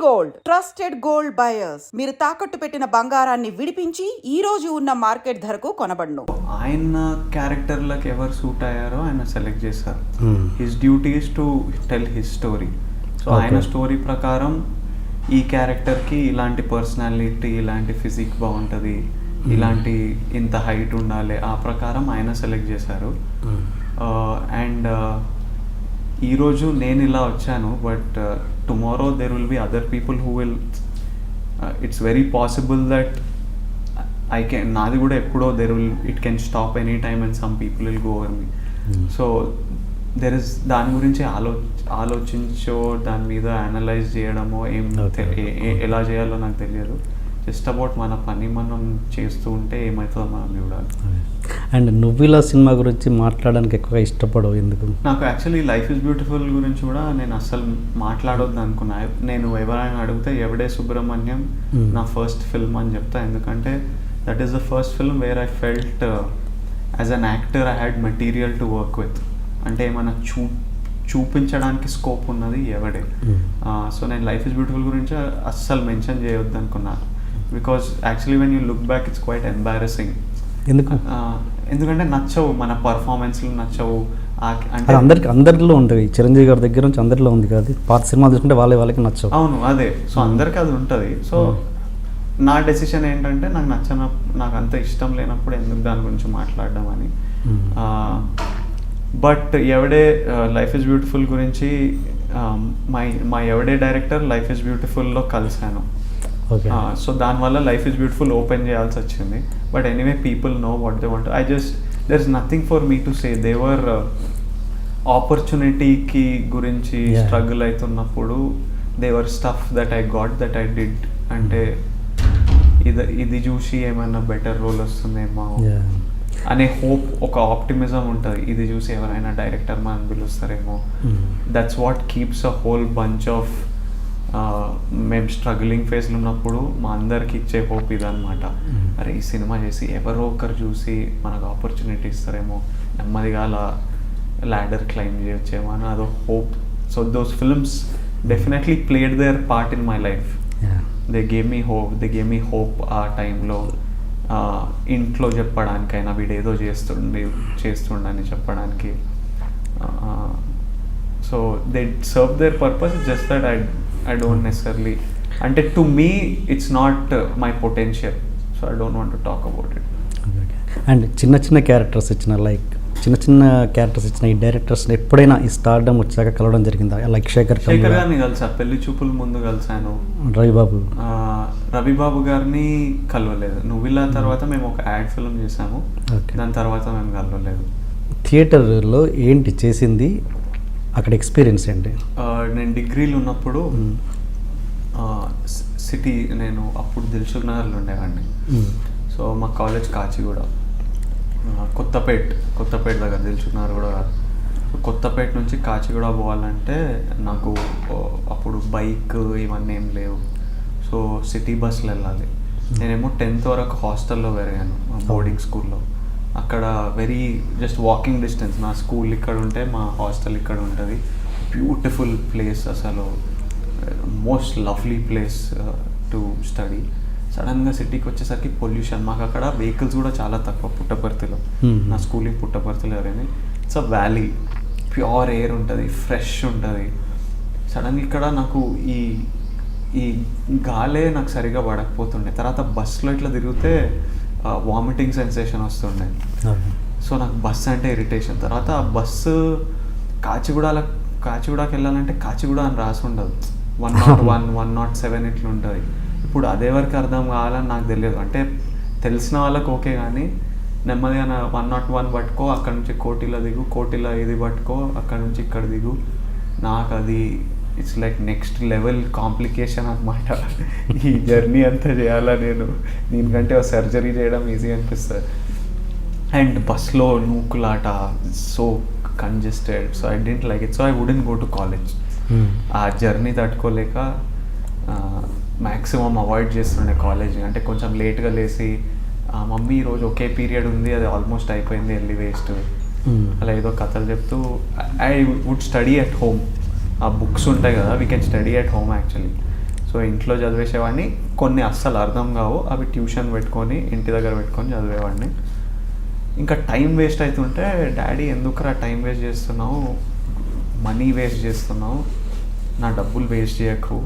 Gold trusted gold buyers. మీరు తాకట్టు పెట్టిన బంగారాన్ని విడిపించి ఈ రోజు ఉన్న మార్కెట్ ధరకు కొనబడును. ఆయన క్యారెక్టర్లకు ఎవరు సూట్ అయ్యారో ఆయన సెలెక్ట్ చేశారు. His duty is to tell his story. So ఆయన స్టోరీ ప్రకారం ఈ క్యారెక్టర్కి ఇలాంటి పర్సనాలిటీ, ఇలాంటి ఫిజిక్ బాగుంటుంది, ఇలాంటి ఇంత హైట్ ఉండాలి, ఆ ప్రకారం ఆయన సెలెక్ట్ చేశారు. అండ్ ఈరోజు నేను ఇలా వచ్చాను, but tomorrow there will be other people who will, it's very possible that నాది కూడా ఎప్పుడో it can stop any time and some people will go over me. So there is దాని గురించి ఆలోచించో దాని మీద అనలైజ్ చేయడమో ఎలా చేయాలో నాకు తెలియదు. జస్ట్ అబౌట్ మన పని మనం చేస్తూ ఉంటే ఏమవుతుందో మనం చూడాలి. అండ్ నువ్వు ఇలా సినిమా గురించి మాట్లాడడానికి ఎక్కువగా ఇష్టపడవు ఎందుకు? నాకు యాక్చువల్లీ లైఫ్ ఇస్ బ్యూటిఫుల్ గురించి కూడా నేను అస్సలు మాట్లాడొద్దు అనుకున్నా. నేను ఎవరైనా అడిగితే ఎవడే సుబ్రహ్మణ్యం నా ఫస్ట్ ఫిల్మ్ అని చెప్తా. ఎందుకంటే that is the first film where I felt as an actor I had material to work with. అంటే ఏమైనా చూపించడానికి స్కోప్ ఉన్నది ఎవడే. సో నేను లైఫ్ ఇస్ బ్యూటిఫుల్ గురించి అస్సలు మెన్షన్ చేయొద్దు అనుకున్నాను. Because actually when you look back it's quite embarrassing. ఎందుకంటే నచ్చవు, మన పర్ఫార్మెన్స్లు నచ్చవు. అంటే అందరిలో ఉంటుంది, చిరంజీవి గారి దగ్గర నుంచి అందరిలో ఉంది కాదు. పాత సినిమా చూసుకుంటే వాళ్ళకి నచ్చవు. అవును, అదే. సో అందరికి అది ఉంటుంది. సో నా డెసిషన్ ఏంటంటే నాకు అంత ఇష్టం లేనప్పుడు ఎందుకు దాని గురించి మాట్లాడడం అని. But Yevade life is beautiful గురించి మా ఎవడే డైరెక్టర్ లైఫ్ ఇస్ బ్యూటిఫుల్లో కలిశాను. సో దానివల్ల లైఫ్ ఇస్ బ్యూటిఫుల్ ఓపెన్ చేయాల్సి వచ్చింది. But anyway people know what they want. There is nothing for me to say. దేవర్ ఆపర్చునిటీకి గురించి స్ట్రగుల్ అవుతున్నప్పుడు their stuff that I got, that I did. అంటే ఇది చూసి ఏమైనా బెటర్ రోల్ వస్తుందేమో అనే హోప్, ఒక ఆప్టిమిజం ఉంటుంది. ఇది చూసి ఎవరైనా డైరెక్టర్ మనం పిలుస్తారేమో. That's what keeps a whole bunch of మేము స్ట్రగ్లింగ్ ఫేజ్లో ఉన్నప్పుడు మా అందరికి ఇచ్చే హోప్ ఇదనమాట. అరే ఈ సినిమా చేసి ఎవరో ఒకరు చూసి మనకు ఆపర్చునిటీ ఇస్తారేమో, నెమ్మదిగా అలా ల్యాడర్ క్లైమ్ చేయొచ్చేమో అని అదో hope. So those films definitely played their part in my life. They gave me hope ఆ టైంలో. ఇంట్లో చెప్పడానికైనా వీడేదో చేస్తుండని చెప్పడానికి. So they serve their purpose. Just that I don't necessarily, అంటే to me it's not my potential, so I don't want to talk about it. And చిన్న characters ఇచ్చిన ఈ డైరెక్టర్స్ ఎప్పుడైనా ఈ స్టార్డమ్ వచ్చాక కలవడం జరిగిందా? లైక్ శేఖర్ గారిని కలిసా, పెళ్లి చూపుల ముందు కలిసాను. రవిబాబు గారిని కలవలేదు. నువ్విలా తర్వాత మేము ఒక యాడ్ ఫిల్మ్ చేసాము, దాని తర్వాత మేము కలవలేదు. థియేటర్లో ఏంటి చేసింది, అక్కడ ఎక్స్పీరియన్స్ ఏంటి? నేను డిగ్రీలో ఉన్నప్పుడు సిటీ, నేను అప్పుడు దిల్సుఖ్ నగర్లో ఉండేవాడిని. సో మా కాలేజ్ కాచిగూడ, కొత్తపేట దగ్గర, దిల్సుఖ్ నగర్ కూడా కాదు. కొత్తపేట నుంచి కాచిగూడ పోవాలంటే నాకు అప్పుడు బైక్ ఇవన్నీ ఏం లేవు. సో సిటీ బస్సులో వెళ్ళాలి. నేనేమో 10th వరకు హాస్టల్లో పెరిగాను, బోర్డింగ్ స్కూల్లో. అక్కడ జస్ట్ వాకింగ్ డిస్టెన్స్. నా స్కూల్ ఇక్కడ ఉంటే మా హాస్టల్ ఇక్కడ ఉంటుంది. బ్యూటిఫుల్ ప్లేస్, అసలు most lovely place to study. సడన్గా సిటీకి వచ్చేసరికి పొల్యూషన్. మాకు అక్కడ వెహికల్స్ కూడా చాలా తక్కువ. పుట్టపర్తిలో, నా స్కూలింగ్ పుట్టపర్తిలో ఎవరైనా. It's a valley, pure air ఉంటుంది, ఫ్రెష్ ఉంటుంది. సడన్గా ఇక్కడ నాకు ఈ గాలే నాకు సరిగా పడకపోతుండే. తర్వాత బస్సులో ఇట్లా తిరిగితే వామిటింగ్ సెన్సేషన్ వస్తుండే. సో నాకు బస్సు అంటే ఇరిటేషన్. తర్వాత ఆ బస్సు కాచిగూడకి వెళ్ళాలంటే కాచిగూడ అని రాసి ఉండదు, 101, 107 ఇట్లా ఉంటుంది. ఇప్పుడు అదే వరకు అర్థం కావాలని నాకు తెలియదు. అంటే తెలిసిన వాళ్ళకి ఓకే, కానీ నెమ్మదిగా 101 పట్టుకో, అక్కడ నుంచి కోటిలో దిగు, కోటిలో ఇది పట్టుకో, అక్కడ నుంచి ఇక్కడ దిగు. నాకు అది it's like next level complication అనమాట. ఈ జర్నీ అంతా చేయాలా నేను? దీనికంటే సర్జరీ చేయడం ఈజీ అనిపిస్తుంది. అండ్ బస్లో నూకులాట, so congested. So I didn't like it. So I wouldn't go to college. ఆ జర్నీ తట్టుకోలేక మ్యాక్సిమం అవాయిడ్ చేస్తుండే కాలేజ్. అంటే కొంచెం లేట్గా లేచి, మమ్మీ ఈరోజు ఒకే పీరియడ్ ఉంది, అది ఆల్మోస్ట్ అయిపోయింది, వెళ్ళి వేస్ట్, అలా ఏదో కథలు చెప్తూ I would study at home. ఆ బుక్స్ ఉంటాయి కదా, we can study at home actually. So so ఇంట్లో చదివేసేవాడిని, కొన్ని అస్సలు అర్థం కావు, అవి ట్యూషన్ పెట్టుకొని ఇంటి దగ్గర పెట్టుకొని చదివేవాడిని. ఇంకా టైం వేస్ట్ అవుతుంటే డాడీ ఎందుకురా టైం వేస్ట్ చేస్తున్నావు, మనీ వేస్ట్ చేస్తున్నావు, నా డబ్బులు వేస్ట్ చేయకు,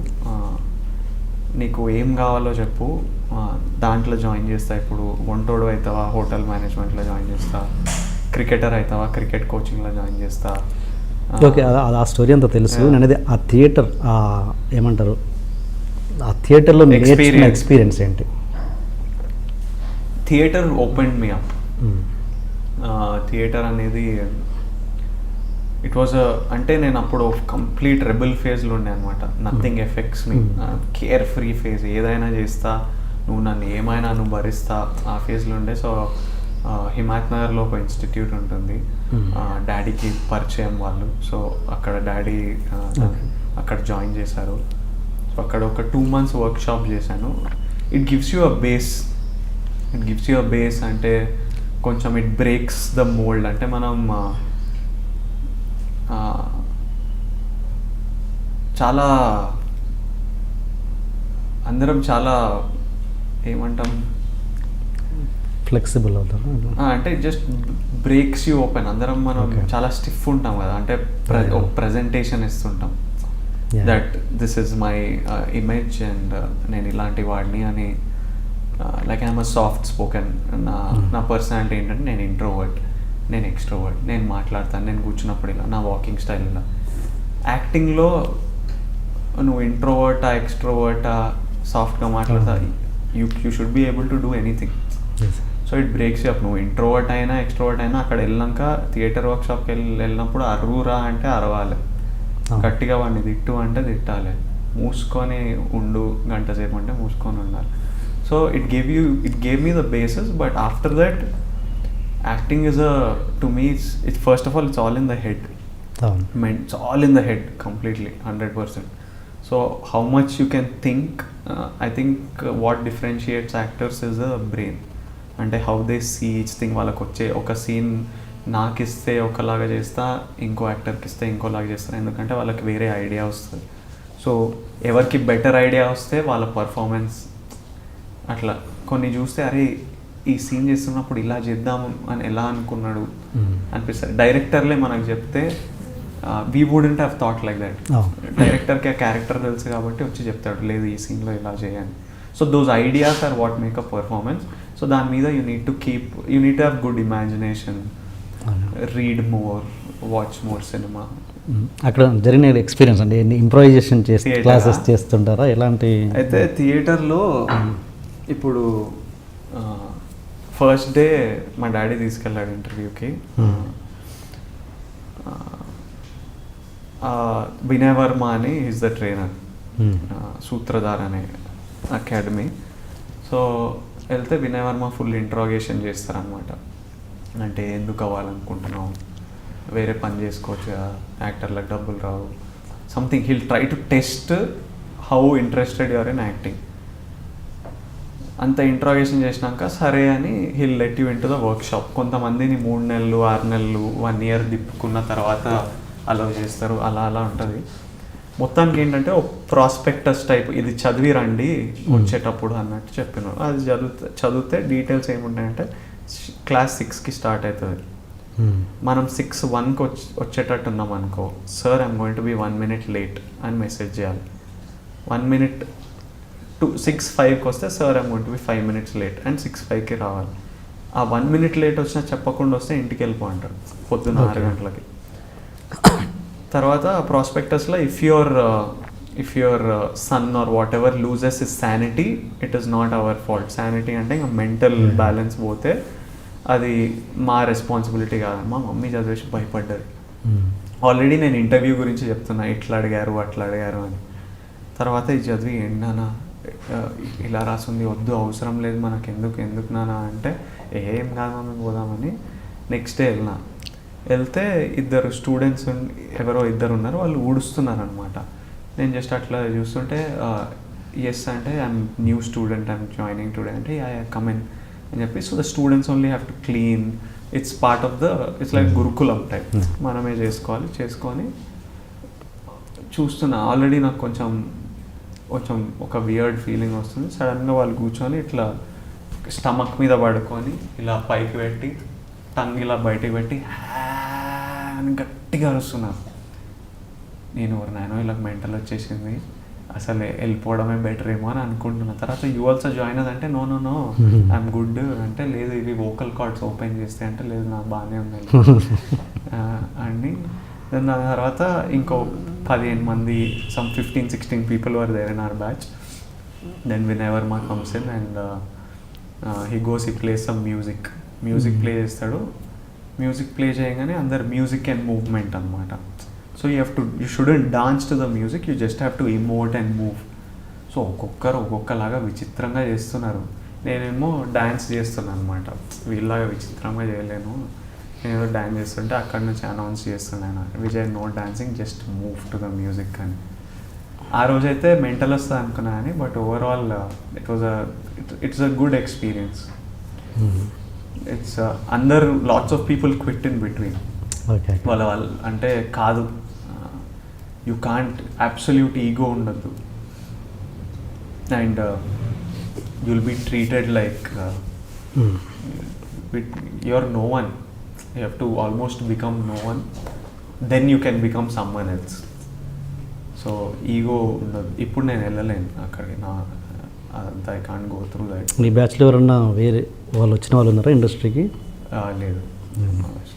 నీకు ఏం కావాలో చెప్పు, దాంట్లో జాయిన్ చేస్తా, ఇప్పుడు వంటోడు అవుతావా హోటల్ మేనేజ్మెంట్లో జాయిన్ చేస్తా, క్రికెటర్ అవుతావా క్రికెట్ కోచింగ్లో జాయిన్ చేస్తా. ఓకే, ఆ స్టోరీ అంతా తెలుసు. నేను అనేది ఆ థియేటర్ ఏమంటారు, ఆ థియేటర్లో నేర్చుకున్న ఎక్స్పీరియన్స్ ఏంటి? Theatre open me up. Theatre అనేది ఇట్ వాజ్ అంటే నేను అప్పుడు కంప్లీట్ రెబల్ ఫేజ్లో ఉండే అనమాట. నథింగ్ ఎఫెక్ట్స్ మీ, కేర్ ఫ్రీ ఫేజ్, ఏదైనా చేస్తా, నువ్వు నన్ను ఏమైనా నువ్వు భరిస్తా, ఆ ఫేజ్లో ఉండే. సో హిమాయత్ నగర్లో ఒక ఇన్స్టిట్యూట్ ఉంటుంది, డాడీకి పరిచయం వాళ్ళు. సో అక్కడ డాడీ అక్కడ జాయిన్ చేశారు. సో అక్కడ ఒక 2 months వర్క్షాప్ చేశాను. It gives you a base అంటే కొంచెం ఇట్ బ్రేక్స్ ద మోల్డ్. అంటే మనం చాలా అందరం చాలా ఏమంటాం, ఫ్లెక్సిబుల్ అవుతారు అంటే జస్ట్ బ్రేక్స్ యూ ఓపెన్. అందరం మనం చాలా స్టిఫ్ ఉంటాం కదా, అంటే ప్రజెంటేషన్ ఇస్తుంటాం that this is my image and నేను ఇలాంటి వాడిని అని. Like I'm a soft spoken. నా పర్సనాలిటీ ఏంటంటే నేను ఇంట్రోవర్ట్, నేను ఎక్స్ట్రోవర్ట్, నేను మాట్లాడతాను, నేను కూర్చున్నప్పుడు ఇలా, నా వాకింగ్ స్టైల్ ఇలా. యాక్టింగ్లో నువ్వు ఇంట్రోవర్టా ఎక్స్ట్రోవర్టా సాఫ్ట్గా మాట్లాడతా, you should be able to do anything. So it breaks up. నువ్వు ఇంట్రోవర్ట్ అయినా ఎక్స్ట్రోవర్ట్ అయినా అక్కడ వెళ్ళాక థియేటర్ వర్క్షాప్కి వెళ్ళినప్పుడు అరువురా అంటే అరవాలి, గట్టిగా వాడిని తిట్టు అంటే తిట్టాలి, మూసుకొని ఉండు గంట సేపు అంటే మూసుకొని ఉండాలి. So it gave me the basis. But after that acting is to me it's first of all it's all in the head. It's all in the head completely, 100%. So how much you can think, I think what differentiates actors is the brain, అంటే how they see each thing. వాళ్ళకి వచ్చే ఒక scene నాకు ఇస్తే ఒకలాగా చేస్తా, ఇంకో యాక్టర్కి ఇస్తే ఇంకోలాగా చేస్తారు, ఎందుకంటే వాళ్ళకి వేరే ఐడియా వస్తుంది. సో ఎవరికి బెటర్ ఐడియా వస్తే వాళ్ళ పర్ఫార్మెన్స్ అట్లా. కొన్ని చూస్తే అరే ఈ సీన్ చేస్తున్నప్పుడు ఇలా చేద్దాం అని ఎలా అనుకున్నాడు అనిపిస్తుంది. డైరెక్టర్లే మనకు చెప్తే we wouldn't have thought like that. డైరెక్టర్కి ఆ క్యారెక్టర్ తెలుసు కాబట్టి వచ్చి చెప్తాడు, లేదు ఈ సీన్లో ఇలా చేయండి. So those ideas are what make a performance. So దాని మీద you need to have good imagination, read more, watch more cinema. అక్కడ జరిగిన ఎక్స్పీరియన్స్ అంటే ఇంప్రూవైజేషన్ చేసి క్లాసెస్ చేస్తుంటారా ఎలాంటి? అయితే థియేటర్లో ఇప్పుడు ఫస్ట్ డే మా డాడీ తీసుకెళ్ళాడు ఇంటర్వ్యూకి. వినయ్ వర్మ అని ఈజ్ ద ట్రైనర్, సూత్రధార్ అనే అకాడమీ. సో వెళ్తే వినయ్ వర్మ ఫుల్ ఇంట్రాగేషన్ చేస్తారనమాట. అంటే ఎందుకు అవ్వాలనుకుంటున్నావు, వేరే పని చేసుకోవచ్చు కదా, యాక్టర్లకు డబ్బులు రావు, something. He'll try to test how interested you are in acting. అంత ఇంట్రాగేషన్ చేసినాక సరే అని he'll let you in to the workshop. కొంతమందిని 3 నెలలు 6 నెలలు 1 year దిప్పుకున్న తర్వాత అలౌ చేస్తారు, అలా అలా ఉంటుంది. మొత్తానికి ఏంటంటే ఒక ప్రాస్పెక్టస్ టైప్, ఇది చదివి రండి వచ్చేటప్పుడు అన్నట్టు చెప్పినారు. అది చదివితే డీటెయిల్స్ ఏముంటాయంటే క్లాస్ 6కి స్టార్ట్ అవుతుంది. మనం 6:01 వచ్చేటట్టు ఉన్నాం అనుకో, sir I'm going to be 1 minute late అని మెసేజ్ చేయాలి. 1 minute to 6:05కి వస్తే sir I'm going to be 5 minutes late and 6:05కి రావాలి. ఆ 1 minute లేట్ వచ్చినా చెప్పకుండా వస్తే ఇంటికి వెళ్ళిపో అంటారు పొద్దున్న 6 గంటలకి. తర్వాత ప్రాస్పెక్టస్లో if your son or whatever loses is sanity, it is not our fault. Sanity అంటే ఇంకా మెంటల్ బ్యాలెన్స్ పోతే అది మా రెస్పాన్సిబిలిటీ కాదని మా మమ్మీ చదివేసి భయపడ్డది. ఆల్రెడీ నేను ఇంటర్వ్యూ గురించి చెప్తున్నా, ఇట్లా అడిగారు అట్లా అడిగారు అని. తర్వాత ఇది చదివి ఏంటన్నా ఇలా రాసింది, వద్దు అవసరం లేదు మనకు, ఎందుకు నానా అంటే ఏం కాదు మేము పోదామని నెక్స్ట్ డే వెళ్తే ఇద్దరు స్టూడెంట్స్ ఎవరో ఇద్దరు ఉన్నారు, వాళ్ళు ఊడుస్తున్నారు అనమాట. నేను జస్ట్ అట్లా చూస్తుంటే ఎస్ అంటే I'm new student, I'm joining today అంటే కమ్ ఇన్ అని చెప్పి. So the students only have to clean, it's part of the it's like గురుకులం టైప్, మనమే చేసుకొని చూస్తున్నా. ఆల్రెడీ నాకు కొంచెం కొంచెం ఒక వియర్డ్ ఫీలింగ్ వస్తుంది. సడన్గా వాళ్ళు కూర్చొని ఇట్లా స్టమక్ మీద పడుకొని ఇలా పైకి పెట్టి టంగ్ ఇలా బయటికి పెట్టి అని గట్టిగా అరుస్తున్నారు. నేను నాయనో ఇలా మెంటల్ వచ్చేసింది, అసలు వెళ్ళిపోవడమే బెటర్ ఏమో అని అనుకుంటున్నా. తర్వాత యూ ఆల్సో జాయిన్ అదంటే no no no I'm good అంటే, లేదు ఇవి వోకల్ కార్డ్స్ ఓపెన్ చేస్తే అంటే, లేదు నాకు బాగానే ఉన్నాయి అని. దాని తర్వాత ఇంకో 15 మంది, some 15-16 people were there in our batch. Then whenever మా comes in and he goes, he plays some music play చేస్తాడు. మ్యూజిక్ ప్లే చేయగానే అందరు మ్యూజిక్ అండ్ మూవ్మెంట్ అనమాట. So you shouldn't dance to the music, you just have to emote and move. So ఒక్కొక్కలాగా విచిత్రంగా చేస్తున్నారు. నేనేమో dance చేస్తున్నాను అనమాట. వీళ్ళలాగా విచిత్రంగా చేయలేను. నేను ఏదో డ్యాన్స్ చేస్తుంటే అక్కడ నుంచి అనౌన్స్ చేస్తున్నాను, Vijay no dancing, just move to the music అని. ఆ రోజైతే మెంటల్ వస్తుంది అనుకున్నా కానీ, but overall it's a good experience. It's అందరు lots of people quit in between. వాళ్ళ అంటే కాదు, యూ కాంట్ అబ్సల్యూట్ ఈగో ఉండద్దు, and you'll be treated like your no one. You have to almost become no one, then you can become someone else. So ego ఉండదు. ఇప్పుడు నేను వెళ్ళలేను అక్కడికి, అదంతా I can't go through that. మీ బ్యాచ్లో ఎవరన్నా వేరే వాళ్ళు వచ్చిన వాళ్ళు ఉన్నారా ఇండస్ట్రీకి? లేదు.